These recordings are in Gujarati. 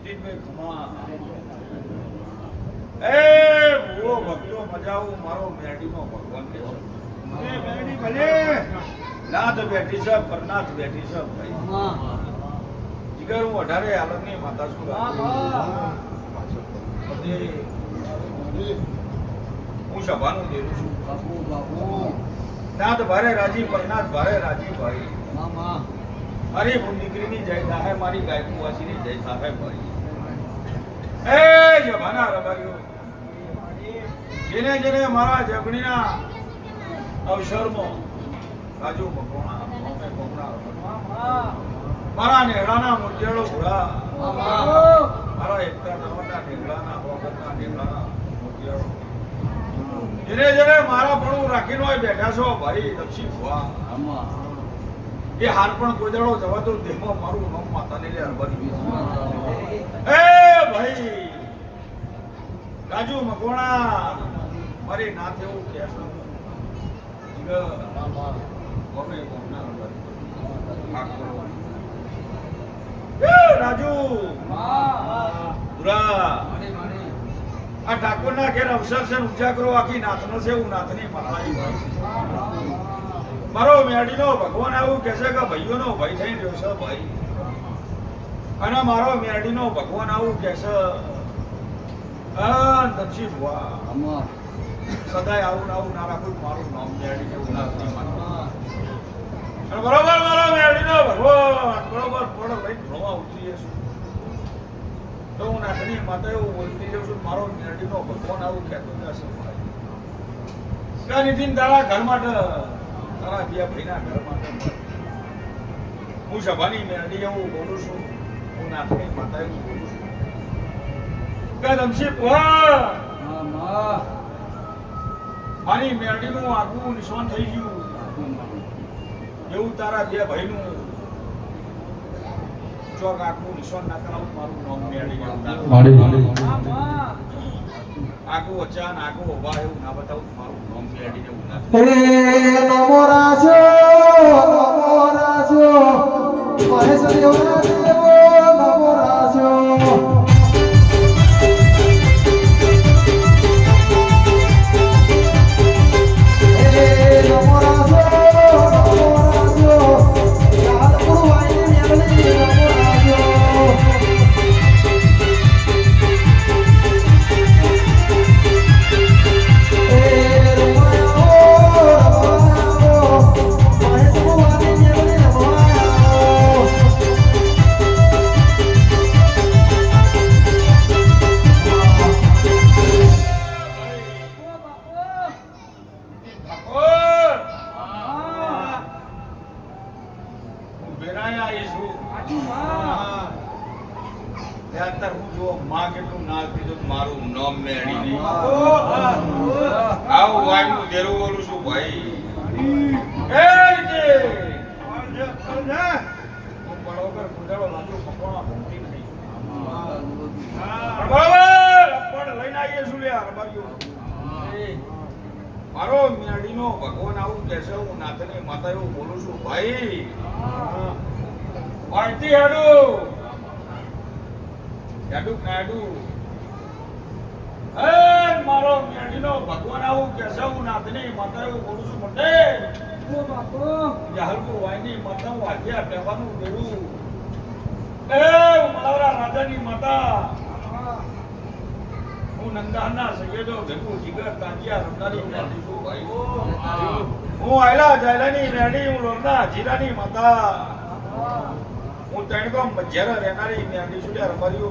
જગદીશભાઈ ખમા એ વો ભક્તો મજાવું મારો મેડીનો ભગવાન કે છે એ મેડી ભલે નાથ બેઠી છે પરનાથ બેઠી છે ભાઈ જીગર હું 18 આલમની માતા છું હું સભાનું દેવું છું નાથ ભારે રાજી પરનાથ ભારે રાજી ભાઈ મારી દીકરીની જય થાય મારી ગાયકુ વાસીની જય થાય ભાઈ એ જમાના રબારીઓ જેને જેને મારા જગણીના અવસરમાં રાજુ મકોણા મારા નેહડાના મુરજેડો ઘોડા મારા એકતા નવના નેહડાના વખતના નેહડાના મુરજેડો જેને જેને મારા પણ રાખીને હોય બેઠા છો ભાઈ દક્ષિણ ભુવા એ હાર પણ કોદળો જવાતો દેહમાં મારું નામ માતાને લે અરબારી એ ભાઈ રાજુ મકોણા મારી નાથ એવું કે છે ગમે કોના રાજુ પુરા આ ઠાકોરના ઘેર અવસર છે ઉજાગરો આખી નાથનો છે હું નાથની માતાની મારો મેડીનો ભગવાન આવું કહે છે કે ભાઈઓનો ભય થઈ રહ્યો છે ભાઈ અને મારો મેડીનો ભગવાન આવું કહે છે દક્ષિણ ભુવા સદાય આવું આવું ના રાખું મારું નામ મેડી જેવું નાથની માતા અને બરોબર મારો મેડીનો ભગવાન બરોબર પડો ભાઈ ભણવા ઉતરીએ છું તો હું નાથની માતા એવું બોલતી જાઉં છું મારો મેડીનો ભગવાન આવું કહેતો જશે ભાઈ નિતિન તારા ઘર માટે તારા બે ભાઈના ઘર માટે હું સભાની મેરડી એવું બોલું છું હું નાથની માતા એવું બોલું છું કે દમશી મારી મેરડીનું આગવું નિશાન થઈ ગયું એવું તારા બે ભાઈનું ચોક આગવું નિશાન ના કરાવું મારું નામ મેરડી આગું અચાન આગું ઉભા એવું ના બતાવું મારું નામ મેરડી જેવું ના નમો રાજો મહેશ દેવના દેવો નમો રાજો મારું નામ મેળી આવું વાયનું દેરું બોલું છું ભાઈ બરોબર ગુંડળો લાંબો પકોડા ભમતી નહીં બરોબર પણ લઈને આવીએ છું લે અરબારીઓ મારો મેળીનો ભગવાન આવું કહેશે હું નાથની માતા એવું બોલું છું ભાઈ પાર્ટી હેડું મારો મેડીનો ભગવાન આવું કહેશે હું નાથની માતા એવું બોલું છું મોટે હલકું વાયની માતા હું હાથિયા કહેવાનું દેવું મારા રાજાની માતા હું નંદાના સગેડો ભેગું જીગર તાંજિયા રમનારી મેડી છું ભાઈ હું આયલા જાયલાની મેડી હું લોરના જીરાની માતા હું તણકો મજ્જરા રહેનારી મેડી છું યાર રબારીઓ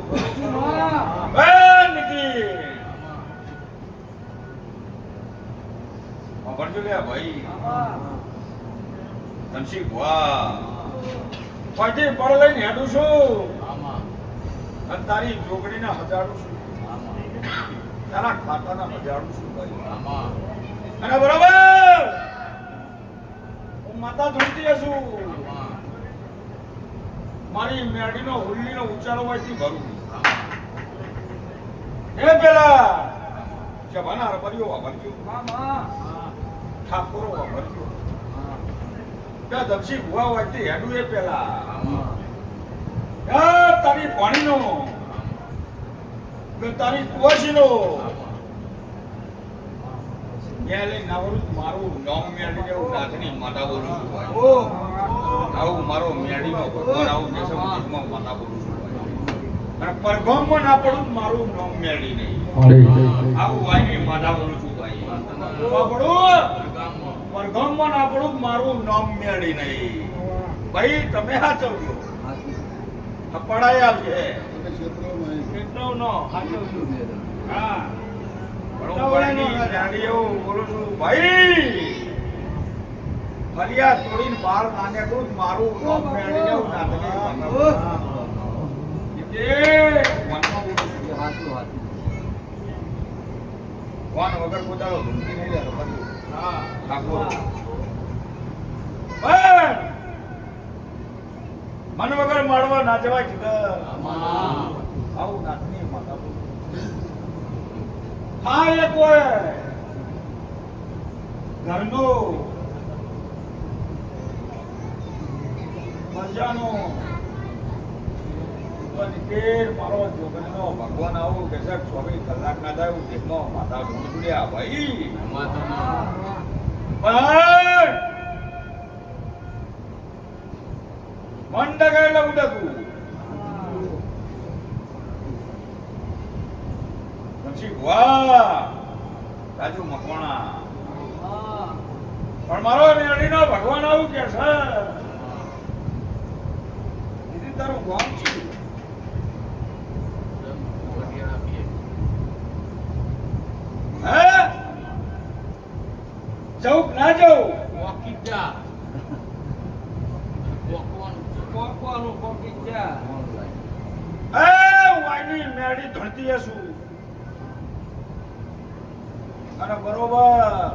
નિકી ભણજો લે ભાઈ ધનસી ભુવા પાટી પડ લઈને હેડું છું અને તારી જોગણીને હજાડું છું તારા ખાતાના હજાડું છું ભાઈ અને બરોબર હું માતા ધૂળતી છું મારી મેડીનો હુલ્લીનો ઉચ્ચારો હોયથી ભરું એ પેલા જવાના રબારીઓ વાપરજો ઠાકોરો વાપરજો ત્યાં દક્ષિણ ભુવા વાંચતી હેડું એ પેલા તારી પાણીનો કે તારી કુવાસીનો ન્યાય લઈને આવડું મારું નામ મેળવી દેવું નાથની માતા બોલું છું ભાઈ. આવું મારો મેળીનો ભગવાન આવું કે છે હું જીવમાં માતા બોલું છું ભાઈ. અને પરગોમમાં ના પડું મારું નામ મેળી નહીં. આવું વાયની માતા બોલું છું ભાઈ. પરગોમમાં ના પડું મારું નામ મેળી નહીં. ભાઈ તમે હાચવજો. આ પડાઈ આવશે. કેટલો નો હાચવજો. હા બરોબરની ગાડીઓ બોલું છું ભાઈ. ફરિયાદ તોડીને બહાર ના નીકળું મારું નામ મેળી દેવું નાથની માતા બોલું છું. કોણ વગર પોતાનો ધૂમકી નહીં લેતો બધું. ઠાકોર મન વગર મારવા ના જવાય છે. આવું નાથની માતા બોલું. હા એ કોઈ ઘરનો મજાનો મારો છોકરીનો ભગવાન આવું કે 24 કલાક ના થાય હું જેટલો માતા જોડ્યા ભાઈ. પણ મન ડગાયેલા ઉડકું પછી વાહ રાજુ મકવાણા પણ મારો મેળીનો ભગવાન આવું કે છે દીદી તારું ગામ છે હે જવું ના જવું વોકી જા વોકવાનું વોકી જા એ વાયની મેળી ધણતી હશું અને બરોબર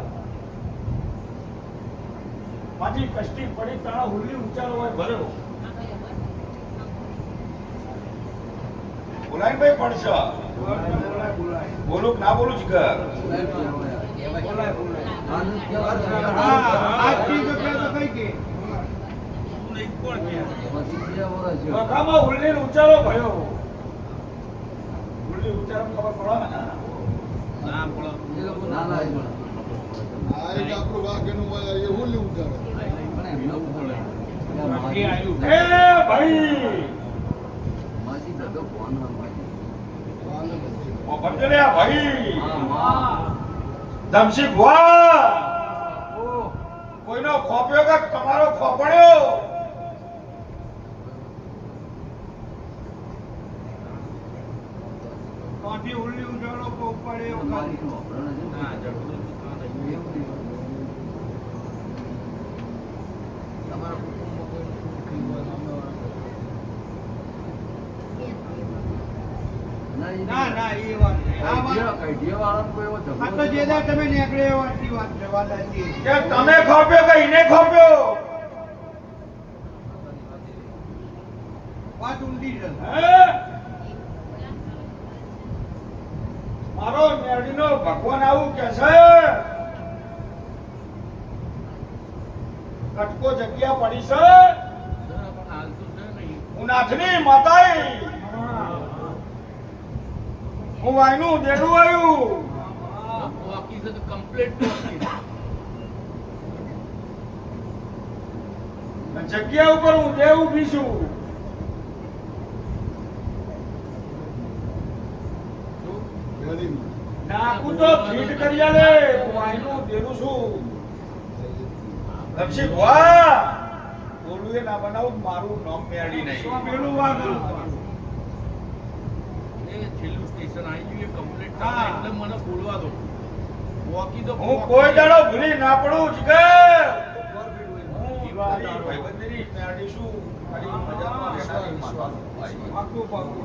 માજી કષ્ટી પડી તાણા હુલ્લી ઉચારો હોય ભર્યો બોલાય ભાઈ પડશે બોલું કે ના બોલું જ કર બકામાં હુલ્લી ઉચારો ભર્યો હુલ્લી ઉચારો ખબર પડે ને ના બોલો એ ભાઈ ઓ બદલ્યા ભાઈ ધમસી ભુવા કોઈનો ખોપ્યો કે તમારો ખોપડ્યો કાઠી ઉલ્લી ઉજાડો કો પડ્યો ના જડું ના ના એ વાત નહીં. આ તો જે દા તમે નીકળે એવાથી વાત જવાના છે કે તમે ખોપ્યો કે ઈને ખોપ્યો વાત ઊંડી છે હે મારો મેરડીનો ભગવાન આવું કે છે કટકો જગ્યા પડી છે હું નાથની માતાઈ હું વાયનું દેડું આવ્યું વોકી છે તો કમ્પ્લીટ જગ્યા ઉપર હું દેવ ઊભી છું નાકું તો ફીટ કરી આલે હું વાયનું દેડું છું લપસી ભુવા બોલું એ ના બનાવું મારું નામ મેળી નહીં પેલું વાગલું છેલ્લું સ્ટેશન આવી ગયું કમ્પ્લીટ થાય એટલે મને બોલવા દો વોકી તો હું કોઈ દાડો ભૂલી ના પડું જ કે હું મારી ભાઈબંધીની મેળી છું મારી મજામાં રહેનારી માતા છું પાકું પાકું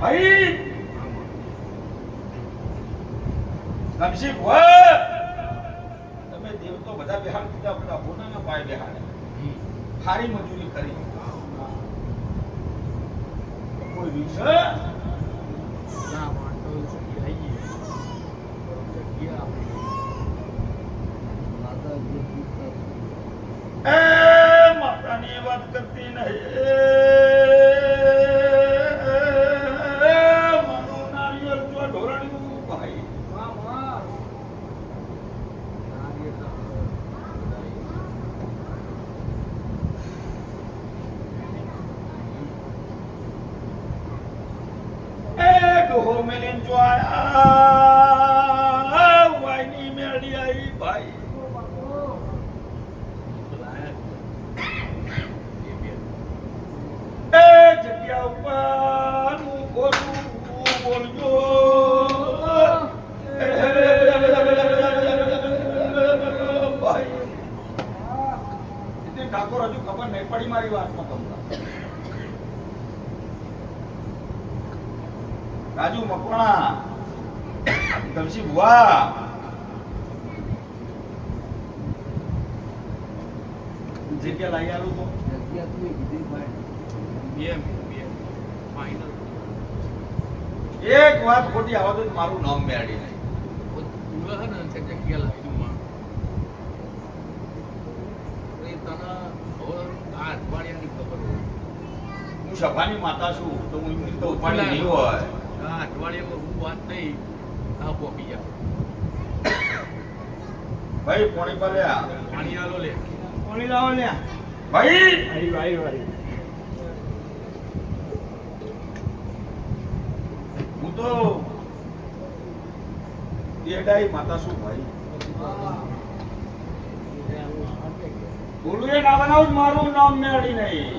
ભાઈ નમસી ભુવા તમે દેવ તો બધા બિહાર દીધા બધા હોનાના પાય બિહાડે સારી મજૂરી કરી કોઈ રીત છે ના વાંધો નથી આવી એ માતાની વાત કરતી નહીં હો મેલીન જો આયા વાયની મેળી આવી ભાઈ એ જગ્યા ઉપર હું બોલું બોલજો ભાઈ ઠાકોર હજુ ખબર નહીં પડી મારી વાતમાં તમને રાજુ મકવાણા તલસી બુઆ જગ્યા લાવી આલું તો એક વાત ખોટી આવા તો મારું નામ મેળવી નહીં હું સભાની માતા છું તો હું એમની તો ઉપાડી નહીં હોય અઠવાડિયામાં હું વાત થઈ આ પોકી જા ભાઈ પોણી પર લ્યા પાણી આલો લે પોણી લાવો લ્યા ભાઈ હું તો દેડાઈ માતા છું ભાઈ બોલું એ ના બનાવું મારું નામ મેળી નહીં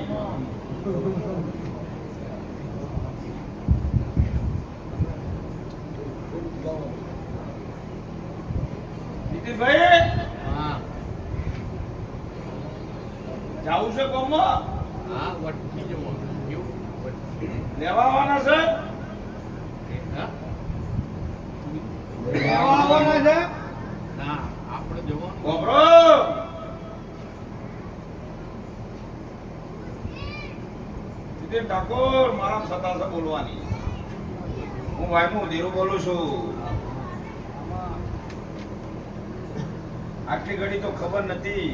ભાઈ હા જાવું છે કોમમાં હા વટકી જમો કેવું લેવા આવવાના છે હા લેવા આવવાના છે ના આપણે જવાનું કોબરો જીતેન ઠાકોર મારા સતા છે બોલવાની હું વાયમું ધીરું બોલું છું આટલી ઘડી તો ખબર નથી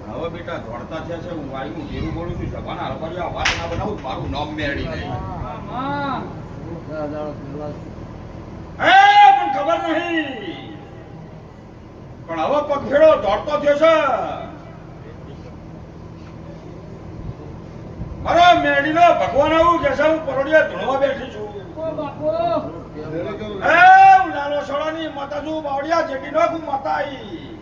હવે બેટા દોડતા થયા છે હું વાયુ ધીરું બોલું છું સભાના હરપારિયા વાત ના બનાવું મારું નામ મેળી નહીં પણ ખબર નહીં પણ હવે પગફેડો દોડતો થયો છે મારો મેળીનો ભગવાન આવું કે છે હું પરોડિયા ધૂણવા બેઠી છું લાલો સોડાની માતા છું બાવડિયા જેટી નો માતા આઈ